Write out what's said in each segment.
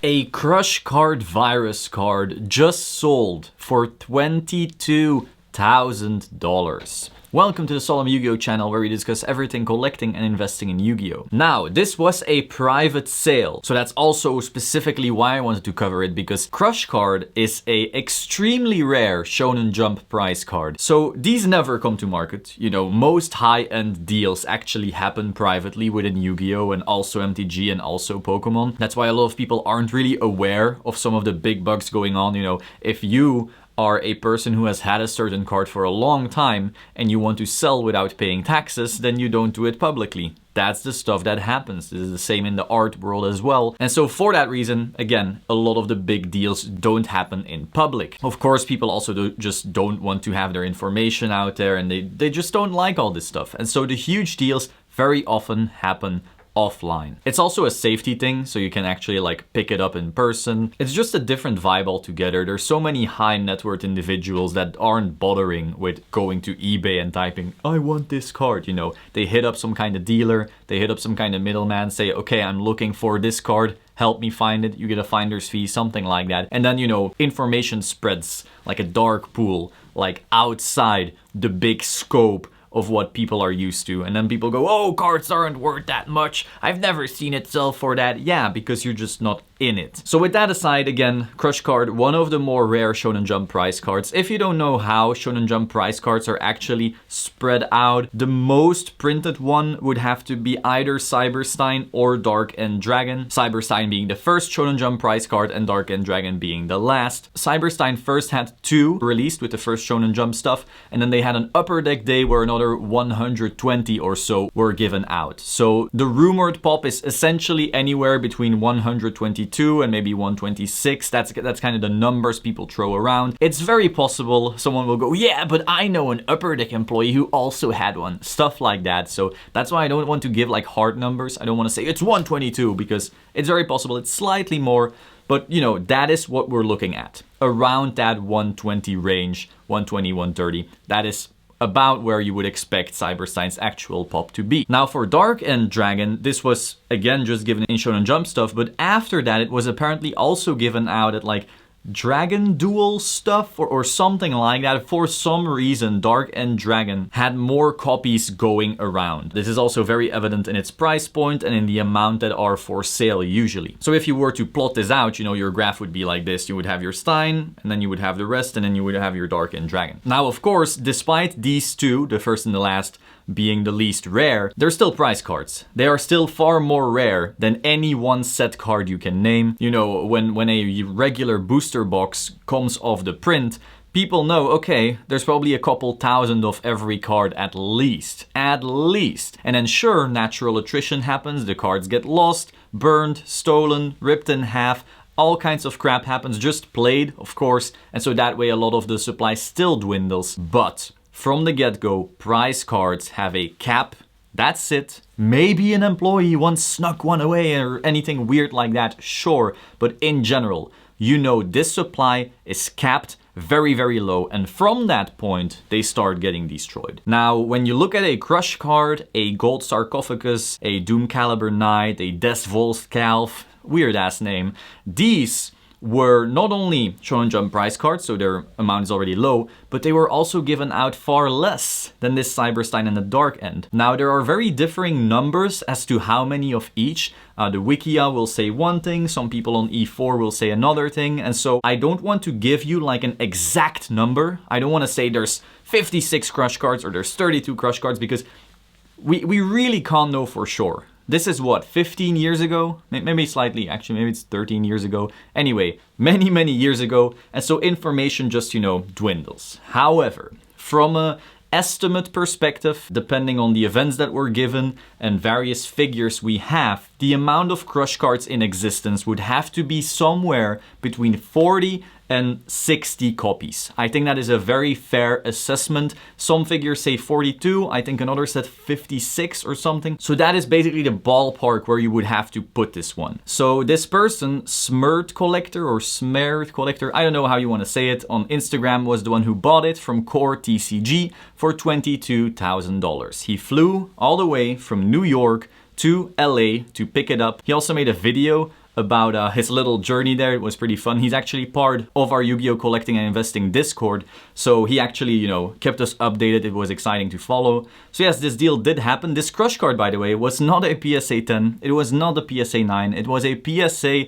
A Crush Card virus card just sold for $22,000. Welcome to the Solemn Yu-Gi-Oh channel where we discuss everything collecting and investing in Yu-Gi-Oh. Now, this was a private sale, so that's also specifically why I wanted to cover it, because Crush Card is a extremely rare Shonen Jump prize card. So these never come to market. You know, most high-end deals actually happen privately within Yu-Gi-Oh and also MTG and also Pokemon. That's why a lot of people aren't really aware of some of the big bucks going on. You know, if you are a person who has had a certain card for a long time and you want to sell without paying taxes, then you don't do it publicly. That's the stuff that happens. This is the same in the art world as well. And so for that reason, again, a lot of the big deals don't happen in public. Of course, people also just don't want to have their information out there, and they just don't like all this stuff. And so the huge deals very often happen offline. It's also a safety thing, so you can actually like pick it up in person. It's just a different vibe altogether. There's so many high net worth individuals that aren't bothering with going to eBay and typing, I want this card, you know. They hit up some kind of dealer, they hit up some kind of middleman, say, okay, I'm looking for this card, help me find it. You get a finder's fee, something like that. And then, you know, information spreads like a dark pool, like outside the big scope of what people are used to. And then people go, oh, cards aren't worth that much. I've never seen it sell for that. Yeah, because you're just not in it. So with that aside, again, Crush Card, one of the more rare Shonen Jump prize cards. If you don't know how Shonen Jump prize cards are actually spread out, the most printed one would have to be either Cyberstein or Dark End Dragon. Cyberstein being the first Shonen Jump prize card and Dark End Dragon being the last. Cyberstein first had 2 released with the first Shonen Jump stuff, and then they had an upper deck day where another 120 or so were given out. So the rumored pop is essentially anywhere between 122 and maybe 126. That's kind of the numbers people throw around. It's very possible someone will go, yeah, but I know an upper deck employee who also had one. Stuff like that. So that's why I don't want to give like hard numbers. I don't want to say it's 122 because it's very possible it's slightly more. But, you know, that is what we're looking at. Around that 120 range, 120, 130. That is about where you would expect Cyberstein's actual pop to be. Now for Dark End Dragon, this was again just given in Shonen Jump stuff, but after that it was apparently also given out at like Dragon Duel stuff or something like that. For some reason, Dark End Dragon had more copies going around. This is also very evident in its price point and in the amount that are for sale usually. So if you were to plot this out, you know, your graph would be like this. You would have your Stein, and then you would have the rest, and then you would have your Dark End Dragon. Now, of course, despite these two, the first and the last, being the least rare, they're still prize cards. They are still far more rare than any one set card you can name. You know, when a regular booster box comes off the print, people know, okay, there's probably a couple thousand of every card at least. At least. And then sure, natural attrition happens, the cards get lost, burned, stolen, ripped in half, all kinds of crap happens, just played, of course, and so that way a lot of the supply still dwindles. But from the get-go, prize cards have a cap. That's it. Maybe an employee once snuck one away or anything weird like that, sure. But in general, you know this supply is capped very, very low. And from that point, they start getting destroyed. Now, when you look at a Crush card, a Gold Sarcophagus, a Doom Caliber Knight, a Des Volskalf, weird ass name, these were not only Shonen Jump prize cards, so their amount is already low, but they were also given out far less than this Cyberstein and the Dark End. Now, there are very differing numbers as to how many of each. The Wikia will say one thing, some people on E4 will say another thing, and so I don't want to give you like an exact number. I don't want to say there's 56 Crush cards or there's 32 Crush cards, because we really can't know for sure. This is what, 15 years ago? Maybe slightly, actually, maybe it's 13 years ago. Anyway, many, many years ago. And so information just, you know, dwindles. However, from a estimate perspective, depending on the events that were given and various figures we have, the amount of Crush cards in existence would have to be somewhere between 40 and 60 copies. I think that is a very fair assessment. Some figures say 42, I think another said 56 or something. So that is basically the ballpark where you would have to put this one. So this person, Smert Collector or Smert Collector, I don't know how you want to say it, on Instagram was the one who bought it from Core TCG for $22,000. He flew all the way from New York to LA to pick it up. He also made a video about his little journey there. It was pretty fun. He's actually part of our Yu-Gi-Oh! Collecting and Investing Discord. So he actually, you know, kept us updated. It was exciting to follow. So yes, this deal did happen. This Crush card, by the way, was not a PSA 10. It was not a PSA 9. It was a PSA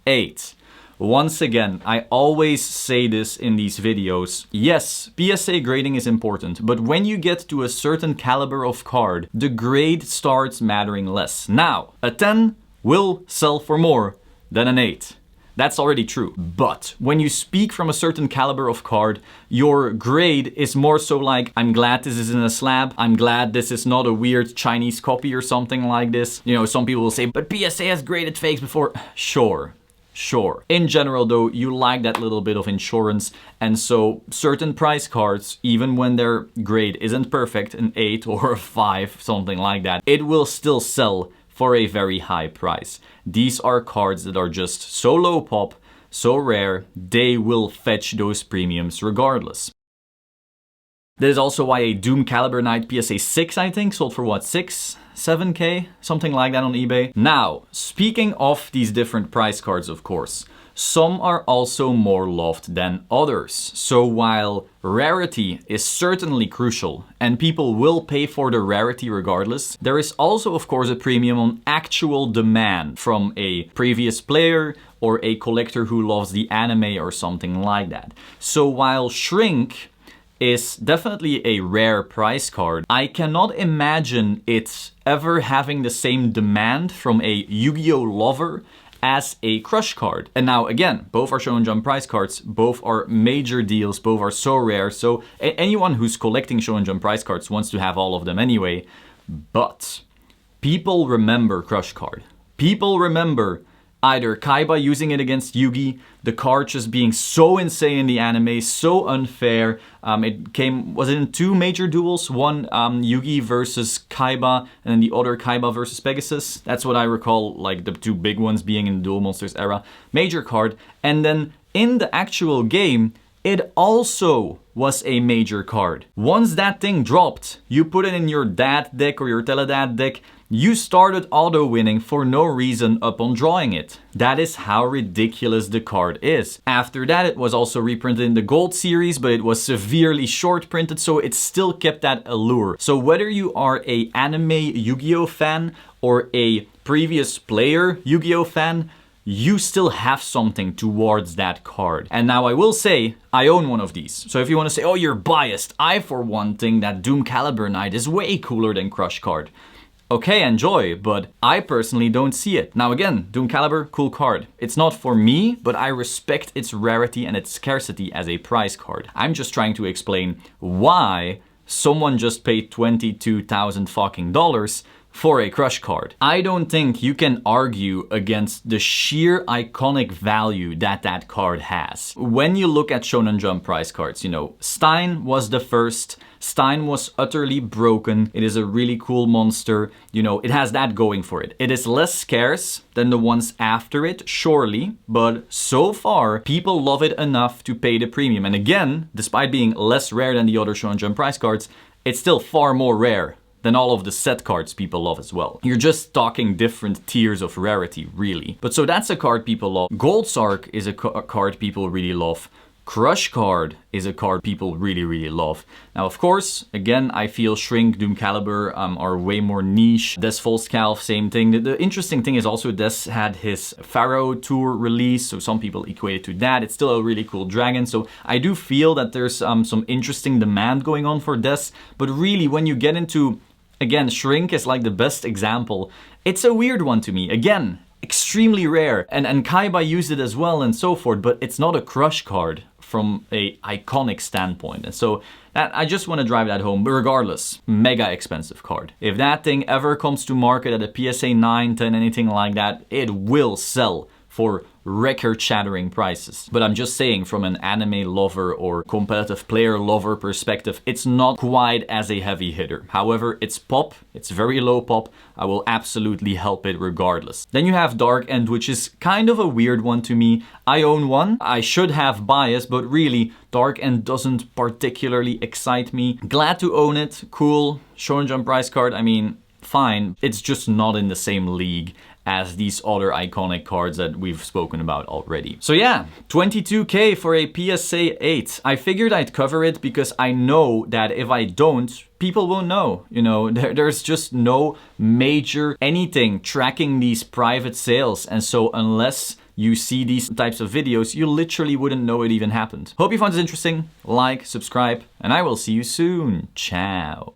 8. Once again, I always say this in these videos. Yes, PSA grading is important, but when you get to a certain caliber of card, the grade starts mattering less. Now, a 10 will sell for more than an 8. That's already true. But when you speak from a certain caliber of card, your grade is more so like, I'm glad this is in a slab. I'm glad this is not a weird Chinese copy or something like this. You know, some people will say, but PSA has graded fakes before. Sure. In general though, you like that little bit of insurance, and so certain price cards, even when their grade isn't perfect, an 8 or a 5, something like that, it will still sell for a very high price. These are cards that are just so low pop, so rare, they will fetch those premiums regardless. That is also why a Doom Caliber Knight PSA 6, I think, sold for what, 7K? Something like that on eBay. Now, speaking of these different price cards, of course, some are also more loved than others. So while rarity is certainly crucial and people will pay for the rarity regardless, there is also, of course, a premium on actual demand from a previous player or a collector who loves the anime or something like that. So while Shrink is definitely a rare price card, I cannot imagine it ever having the same demand from a Yu-Gi-Oh! Lover as a Crush card. And now again, both are Shonen Jump price cards, both are major deals, both are so rare, so anyone who's collecting Shonen Jump price cards wants to have all of them anyway. But people remember Crush card. People remember either Kaiba using it against Yugi, the card just being so insane in the anime, so unfair. Was it in 2 major duels? One Yugi versus Kaiba, and then the other Kaiba versus Pegasus. That's what I recall, like the 2 big ones being in the Duel Monsters era. Major card. And then in the actual game, it also was a major card. Once that thing dropped, you put it in your dad deck or your teledad deck, you started auto-winning for no reason upon drawing it. That is how ridiculous the card is. After that, it was also reprinted in the Gold series, but it was severely short printed, so it still kept that allure. So whether you are a anime Yu-Gi-Oh fan or a previous player Yu-Gi-Oh fan, you still have something towards that card. And now I will say, I own one of these. So if you want to say, oh, you're biased, I for one think that Doom Caliber Knight is way cooler than Crush card. Okay, enjoy, but I personally don't see it. Now again, Doom Caliber, cool card. It's not for me, but I respect its rarity and its scarcity as a prize card. I'm just trying to explain why someone just paid $22,000 fucking dollars for a Crush card. I don't think you can argue against the sheer iconic value that that card has. When you look at Shonen Jump prize cards, you know, Stein was the first. Stein was utterly broken. It is a really cool monster. You know, it has that going for it. It is less scarce than the ones after it, surely, but so far, people love it enough to pay the premium. And again, despite being less rare than the other Shonen Jump prize cards, it's still far more rare than all of the set cards people love as well. You're just talking different tiers of rarity, really. But so that's a card people love. Gold Sark is a card people really love. Crush card is a card people really love. Now, of course, again, I feel Shrink, Doom Caliber are way more niche. Des Volskalf, same thing. The interesting thing is also Des had his Pharaoh tour release, so some people equate it to that. It's still a really cool dragon, so I do feel that there's some interesting demand going on for Des, but really when you get into, again, Shrink is like the best example. It's a weird one to me. Again, extremely rare, and Kaiba used it as well and so forth, but it's not a Crush card from a iconic standpoint. And so that, I just want to drive that home. But regardless, mega expensive card. If that thing ever comes to market at a PSA 9, 10, anything like that, it will sell for record-shattering prices. But I'm just saying, from an anime lover or competitive player lover perspective, it's not quite as a heavy hitter. However, it's pop, it's very low pop, I will absolutely help it regardless. Then you have Dark End, which is kind of a weird one to me. I own one, I should have bias, but really, Dark End doesn't particularly excite me. Glad to own it, cool, Shonen Jump prize card, I mean, fine, it's just not in the same league as these other iconic cards that we've spoken about already. So yeah, 22K for a PSA 8. I figured I'd cover it because I know that if I don't, people won't know. You know, there's just no major anything tracking these private sales. And so unless you see these types of videos, you literally wouldn't know it even happened. Hope you found this interesting. Like, subscribe, and I will see you soon. Ciao.